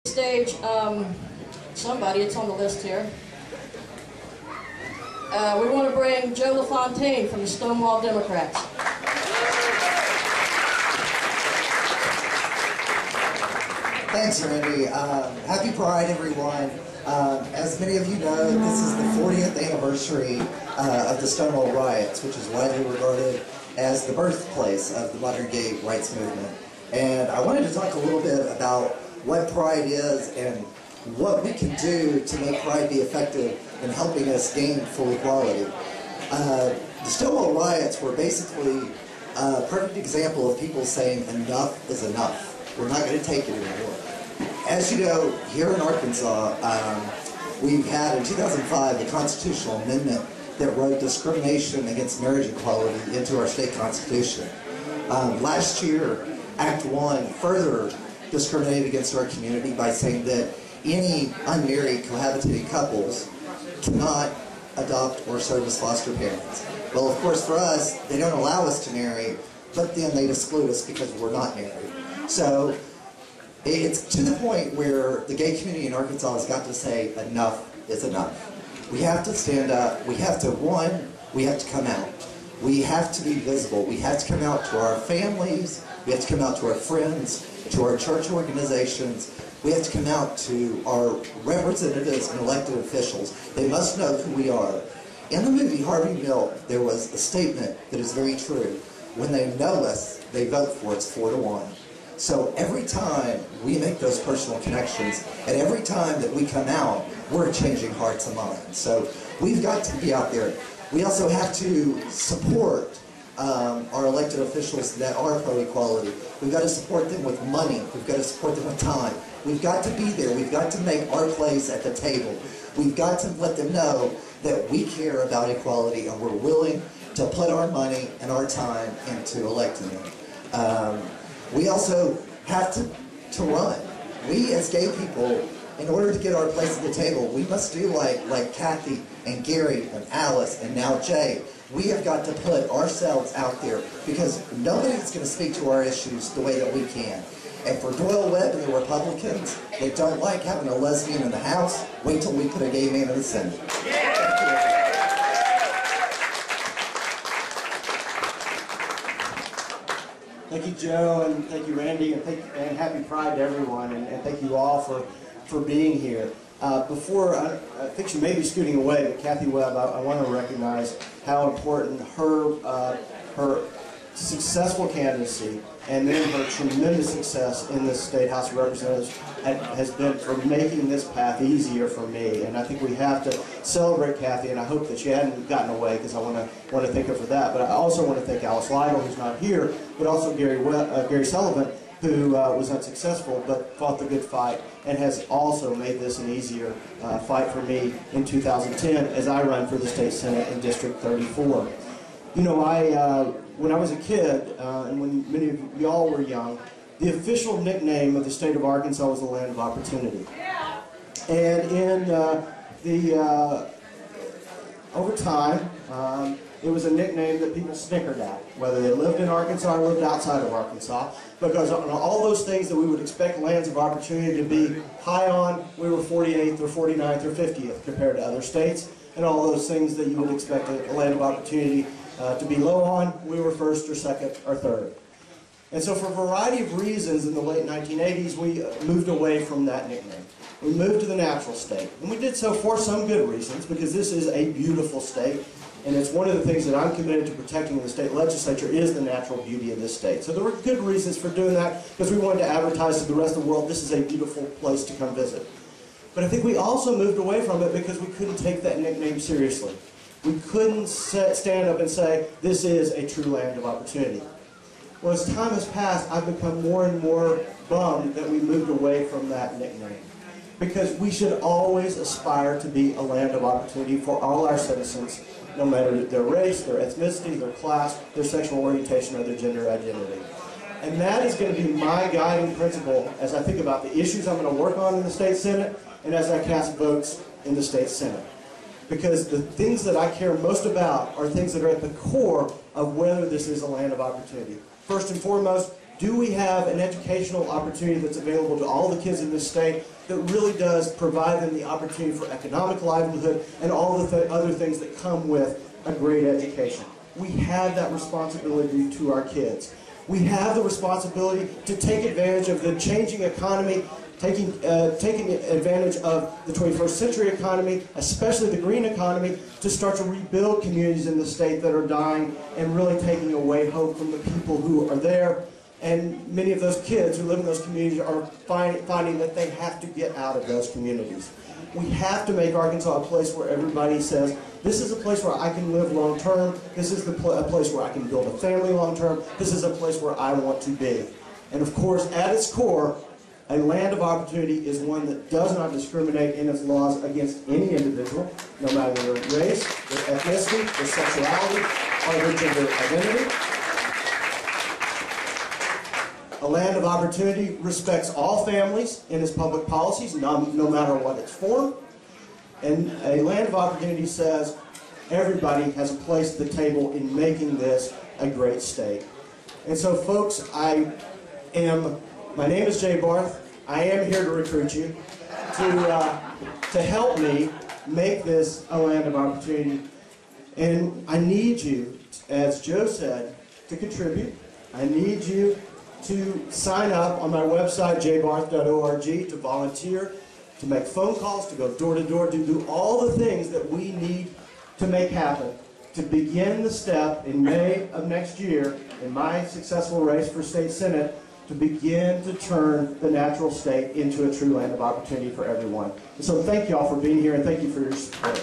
Stage, somebody, it's on the list here. We want to bring Joe LaFontaine from the Stonewall Democrats. Thanks, Randy. Happy Pride, everyone. As many of you know, this is the 40th anniversary of the Stonewall riots, which is widely regarded as the birthplace of the modern gay rights movement. And I wanted to talk a little bit about what Pride is and what we can do to make Pride be effective in helping us gain full equality. The Stonewall riots were basically a perfect example of people saying enough is enough. We're not going to take it anymore. As you know, here in Arkansas, we've had in 2005 the constitutional amendment that wrote discrimination against marriage equality into our state constitution. Last year, Act 1 further discriminated against our community by saying that any unmarried cohabitating couples cannot adopt or serve as foster parents. Well, of course, for us, they don't allow us to marry, but then they exclude us because we're not married. So it's to the point where the gay community in Arkansas has got to say enough is enough. We have to stand up. We have to, we have to come out. We have to be visible. We have to come out to our families. We have to come out to our friends, to our church organizations. We have to come out to our representatives and elected officials. They must know who we are. In the movie Harvey Milk, there was a statement that is very true. When they know us, they vote for us 4-1. So every time we make those personal connections, and every time that we come out, we're changing hearts and minds. So we've got to be out there. We also have to support our elected officials that are pro-equality. We've got to support them with money. We've got to support them with time. We've got to be there. We've got to make our place at the table. We've got to let them know that we care about equality and we're willing to put our money and our time into electing them. We also have to run. We as gay people, in order to get our place at the table, we must do like Kathy and Gary and Alice and now Jay. We have got to put ourselves out there because nobody's going to speak to our issues the way that we can. And for Doyle Webb and the Republicans that don't like having a lesbian in the House, wait till we put a gay man in the Senate. Thank you, Joe, and thank you, Randy, and happy Pride to everyone, and thank you all for being here. Before, I think she may be scooting away, but Kathy Webb, I want to recognize how important her successful candidacy and then her tremendous success in the State House of Representatives has been for making this path easier for me. And I think we have to celebrate Kathy, and I hope that she hadn't gotten away because I want to thank her for that. But I also want to thank Alice Lytle, who's not here, but also Gary Sullivan, who was unsuccessful but fought the good fight and has also made this an easier fight for me in 2010 as I run for the State Senate in District 34. You know, when I was a kid, and when many of y'all were young, the official nickname of the state of Arkansas was the Land of Opportunity. And in over time, it was a nickname that people snickered at, whether they lived in Arkansas or lived outside of Arkansas, because on all those things that we would expect lands of opportunity to be high on, we were 48th or 49th or 50th compared to other states, and all those things that you would expect a land of opportunity to be low on, we were first or second or third. And so for a variety of reasons in the late 1980s, we moved away from that nickname. We moved to the natural state. And we did so for some good reasons, because this is a beautiful state. And it's one of the things that I'm committed to protecting in the state legislature is the natural beauty of this state. So there were good reasons for doing that, because we wanted to advertise to the rest of the world this is a beautiful place to come visit. But I think we also moved away from it because we couldn't take that nickname seriously. We couldn't stand up and say, this is a true land of opportunity. Well, as time has passed, I've become more and more bummed that we moved away from that nickname. Because we should always aspire to be a land of opportunity for all our citizens, no matter their race, their ethnicity, their class, their sexual orientation, or their gender identity. And that is going to be my guiding principle as I think about the issues I'm going to work on in the State Senate and as I cast votes in the State Senate. Because the things that I care most about are things that are at the core of whether this is a land of opportunity. First and foremost, do we have an educational opportunity that's available to all the kids in this state that really does provide them the opportunity for economic livelihood and all the other things that come with a great education. We have that responsibility to our kids. We have the responsibility to take advantage of the changing economy, taking advantage of the 21st century economy, especially the green economy, to start to rebuild communities in the state that are dying and really taking away hope from the people who are there. And many of those kids who live in those communities are finding that they have to get out of those communities. We have to make Arkansas a place where everybody says, this is a place where I can live long term, this is a place where I can build a family long term, this is a place where I want to be. And of course, at its core, a land of opportunity is one that does not discriminate in its laws against any individual, no matter their race, their ethnicity, their sexuality, or their gender identity. A land of opportunity respects all families in its public policies, no matter what its form. And a land of opportunity says everybody has a place at the table in making this a great state. And so folks, my name is Jay Barth. I am here to recruit you to help me make this a land of opportunity. And I need you, as Joe said, to contribute. I need you to sign up on my website, jbarth.org, to volunteer, to make phone calls, to go door to door, to do all the things that we need to make happen, to begin the step in May of next year, in my successful race for state senate, to begin to turn the natural state into a true land of opportunity for everyone. And so thank you all for being here, and thank you for your support.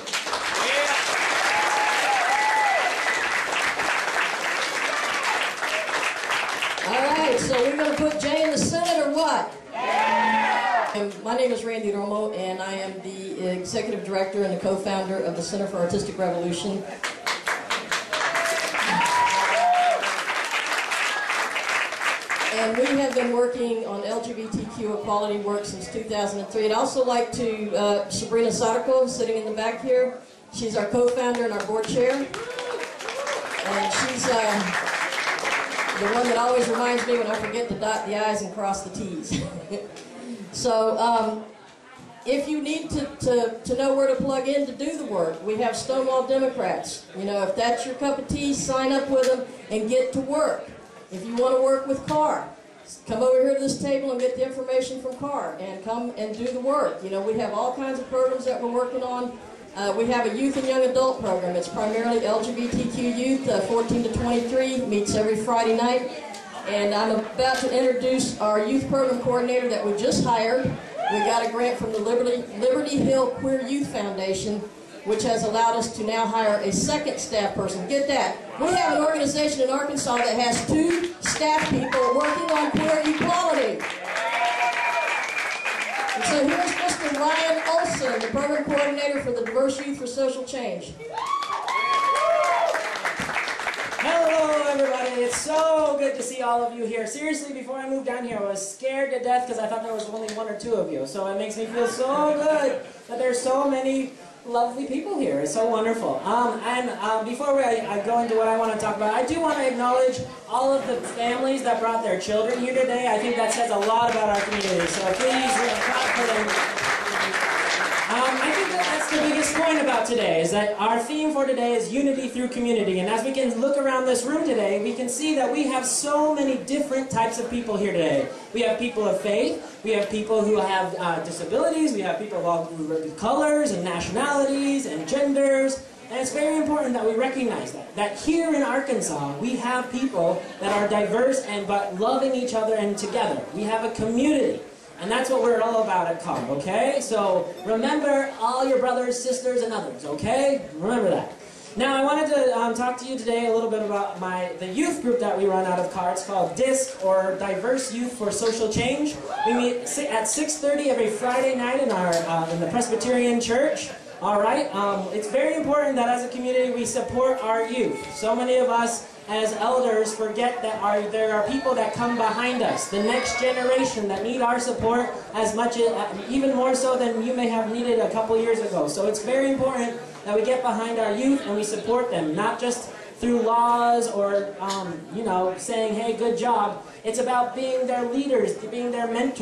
So we're going to put Jay in the Senate or what? Yeah! My name is Randy Romo, and I am the Executive Director and the co-founder of the Center for Artistic Revolution. And we have been working on LGBTQ equality work since 2003. I'd also like to, Sabrina Sadako, sitting in the back here. She's our co-founder and our board chair. And she's the one that always reminds me when I forget to dot the I's and cross the T's. So if you need to know where to plug in to do the work, we have Stonewall Democrats. You know, if that's your cup of tea, sign up with them and get to work. If you want to work with CAR, come over here to this table and get the information from CAR and come and do the work. You know, we have all kinds of programs that we're working on. We have a youth and young adult program. It's primarily LGBTQ youth, 14 to 23, meets every Friday night. And I'm about to introduce our youth program coordinator that we just hired. We got a grant from the Liberty Hill Queer Youth Foundation, which has allowed us to now hire a second staff person. Get that. We have an organization in Arkansas that has 2 staff people working on queer equality. And so here's Mr. Ryan Olson, the program coordinator for the Diverse Youth for Social Change. Hello everybody, it's so good to see all of you here. Seriously, before I moved down here, I was scared to death because I thought there was only 1 or 2 of you. So it makes me feel so good that there's so many lovely people here. It's so wonderful. Before I go into what I want to talk about, I do want to acknowledge all of the families that brought their children here today. I think that says a lot about our community. So please clap for them. I think that's the biggest point about today, is that our theme for today is unity through community. And as we can look around this room today, we can see that we have so many different types of people here today. We have people of faith, we have people who have disabilities, we have people of all colors and nationalities and genders. And it's very important that we recognize that here in Arkansas, we have people that are diverse and but loving each other and together. We have a community. And that's what we're all about at CAR, okay? So remember all your brothers, sisters, and others, okay? Remember that. Now I wanted to talk to you today a little bit about the youth group that we run out of CAR. It's called DISC, or Diverse Youth for Social Change. We meet at 6:30 every Friday night in the Presbyterian Church. All right? It's very important that as a community we support our youth. So many of us as elders forget that there are people that come behind us, the next generation that need our support as much, even more so than you may have needed a couple years ago. So it's very important that we get behind our youth and we support them, not just through laws or, saying, hey, good job. It's about being their leaders, being their mentors.